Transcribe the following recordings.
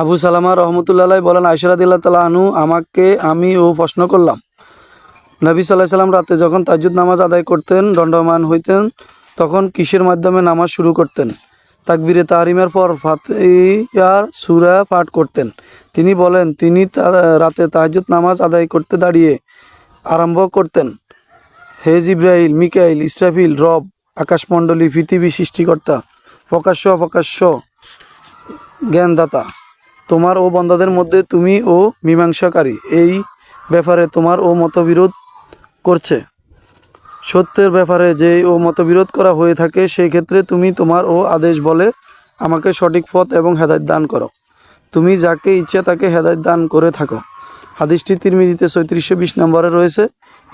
আবু সালামা রহমতুল্লাহ বলেন, আয়েশা রাদিয়াল্লাহু তাআলা আনহু আমাকে প্রশ্ন করলাম, নবী সাল্লাল্লাহু আলাইহি সাল্লাম রাতে যখন তাহাজ্জুদ নামাজ আদায় করতেন, দণ্ডায়মান হইতেন, তখন কিসের মাধ্যমে নামাজ শুরু করতেন? তাকবীরে তাহরিমের পর ফাতিহার সূরা পাঠ করতেন। তিনি বলেন, তিনি রাতে তাহাজ্জুদ নামাজ আদায় করতে দাঁড়িয়ে আরম্ভ করতেন, হে জিবরাইল, মিকাইল, ইসরাফিল, রব, আকাশমণ্ডলী, পৃথিবী সৃষ্টিকর্তা, প্রকাশ্য অপ্রকাশ্য জ্ঞানদাতা, তোমার ও বান্দাদের মধ্যে তুমি ও মীমাংসাকারী, এই ব্যাপারে তোমার ও মতবিরোধ করছে। সত্যের ব্যাপারে যে ও মতবিরোধ করা হয়ে থাকে, সেই ক্ষেত্রে তুমি তোমার ও আদেশ বলে আমাকে সঠিক পথ এবং হেদায়েত দান করো। তুমি যাকে ইচ্ছা তাকে হেদায়েত দান করে থাকো। হাদিসটি তিরমিজিতে ৩৬২০ নম্বরে রয়েছে,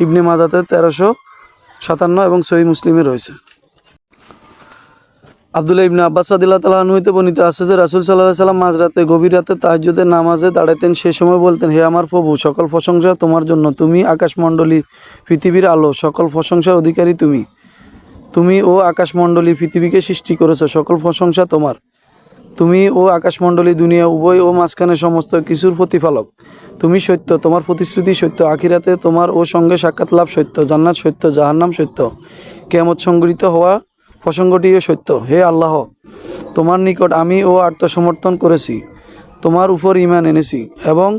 ইবনে মাজাতে ১৩৫৭ এবং সহিহ মুসলিমে রয়েছে। আব্দুল্লাহ ইবনে আব্বাস রাদিয়াল্লাহু তাআলা আনহু হতে বর্ণিত আছে যে রাসূল সাল্লাল্লাহু আলাইহি সাল্লাম মাঝরাতে গভীর রাতে তাহাজ্জুদের নামাজে দাঁড়াতেন। সে সময় বলতেন, হে আমার প্রভু, সকল প্রশংসা তোমার জন্য। তুমি আকাশমণ্ডলী, পৃথিবীর আলো, সকল প্রশংসার অধিকারী তুমি। তুমি ও আকাশমণ্ডলী পৃথিবীকে সৃষ্টি করেছ, সকল প্রশংসা তোমার। তুমি ও আকাশমণ্ডলী, দুনিয়া উভয় ও মাঝখানে সমস্ত কিছুর প্রতিপালক। তুমি সত্য, তোমার প্রতিশ্রুতি সত্য, আখিরাতে তোমার ও সঙ্গে সাক্ষাৎ লাভ সত্য, জান্নাত সত্য, জাহান্নাম সত্য, কিয়ামত সংঘটিত হওয়া প্রসঙ্গটিও সত্য। হে আল্লাহ, তোমার নিকট আমি আত্মসমর্পণ করেছি, তোমার উপর ঈমান এনেছি এবং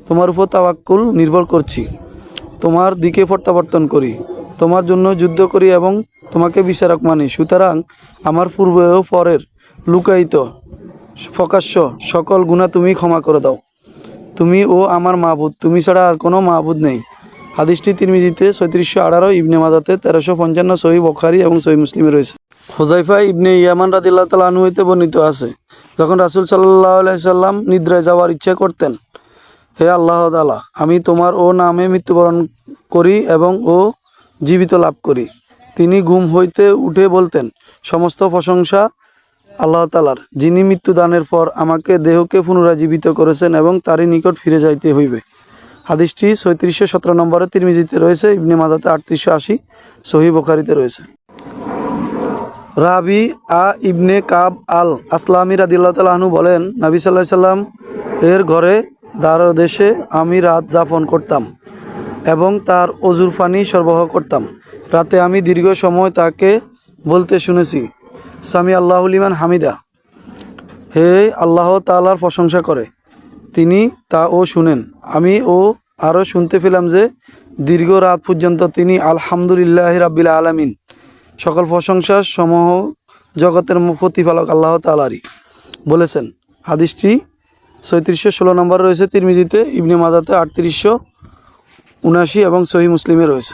তোমার উপর তাওয়াক্কুল নির্ভর করছি। তোমার দিকে প্রত্যাবর্তন করি, তোমার জন্য যুদ্ধ করি এবং তোমাকে বিচারক মানি। সুতরাং আমার পূর্বে ও পরের, লুকায়িত প্রকাশ্য সকল গুনাহ তুমি ক্ষমা করে দাও। তুমি ও আমার মাবুদ, তুমি ছাড়া আর কোনো মাবুদ নেই। হাদিসটি তিরমিজিতে ৩৬১৮, ইবনে মাজাতে ১৩৫৫, সহিহ বুখারী এবং সহিহ মুসলিমে রয়েছে। হুযায়ফা ইবনে ইয়ামান রাদিয়াল্লাহু তাআলা আনহু হতে বর্ণিত আছে, যখন রাসূল সাল্লাল্লাহু আলাইহি সাল্লাম নিদ্রায় যাওয়ার ইচ্ছা করতেন, হে আল্লাহ তাআলা, আমি তোমার ও নামে মৃত্যুবরণ করি এবং জীবিত লাভ করি। তিনি ঘুম হইতে উঠে বলতেন, সমস্ত প্রশংসা আল্লাহ তাআলার, যিনি মৃত্যুদানের পর আমাকে দেহকে পুনরায় জীবিত করেছেন এবং তারই নিকট ফিরে যাইতে হইবে। হাদিসটি ৩৬১৭ নম্বরে তিরমিজিতে রয়েছে, ইবনে মাজাতে ৩৮৮, সহিহ বুখারীতে রয়েছে। রাবি ইবনে কাব আল আসলামি রাদিয়াল্লাহু তাআলা আনহু বলেন, নবী সাল্লাল্লাহু আলাইহি সাল্লাম এর ঘরে দারদেশে আমি রাত যাপন করতাম এবং তার অজুর পানি সরবরাহ করতাম। রাতে আমি দীর্ঘ সময় তাকে বলতে শুনেছি, সামি আল্লাহু লিমান হামিদা, হে আল্লাহ তাআলার প্রশংসা করে। তিনি তা শুনেন। আমি আরও শুনতে পেলাম যে দীর্ঘ রাত পর্যন্ত তিনি আলহামদুলিল্লাহি রাব্বিল আলামিন, সকল প্রশংসা সমূহ জগতের প্রতিপালক আল্লাহ তাআলারই বলেছেন। হাদিসটি ৩৬১৬ নম্বর রয়েছে তিরমিজিতে, ইবনে মাজাতে ৩৮৭৯ এবং সহিহ মুসলিমে রয়েছে।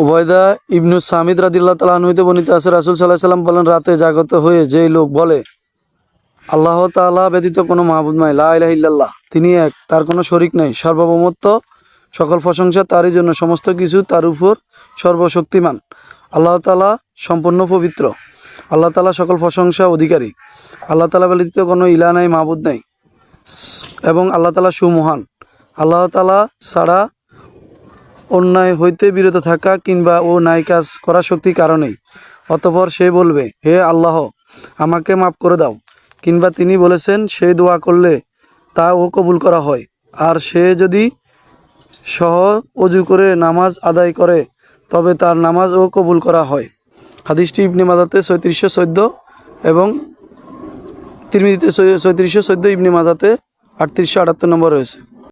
উবায়দা ইবনু সামিদ রাদিয়াল্লাহু তাআলা আনহু হতে বর্ণিত আছে, রাসূল সাল্লাল্লাহু আলাইহি সাল্লাম বলেন, রাতে জাগ্রত হয়ে যেই লোক বলে, আল্লাহ তাআলা ব্যতীত কোনো মাবুদ নাই, লা ইলাহা ইল্লাল্লাহ, তিনি এক, তার কোনো শরীক নাই, সার্বভৌমত্ব, সকল প্রশংসা তারই জন্য, সমস্ত কিছু তার উপর সর্বশক্তিমান। আল্লাহ তাআলা সম্পূর্ণ পবিত্র, আল্লাহ তাআলা সকল প্রশংসা অধিকারী, আল্লাহ তাআলা ব্যতীত কোনো ইলাহ নাই, মাবুদ নাই এবং আল্লাহ তাআলা সুমহান। আল্লাহ তাআলা ছাড়া অন্যায় হইতে বিরত থাকা কিংবা ন্যায় কাজ করা শক্তি কারণেই। অতঃপর সে বলবে, হে আল্লাহ, আমাকে মাফ করে দাও, কিংবা তিনি বলেছেন, সে দোয়া করলে তা কবুল করা হয়, আর সে যদি সহ অজু করে নামাজ আদায় করে তবে তার নামাজ কবুল করা হয়। হাদিসটি ইবনে মাজাতে ৩৬১৪ এবং তিরমিজিতে ৩৬১৪, ইবনে মাজাতে ৩৮৭৮ নম্বর রয়েছে।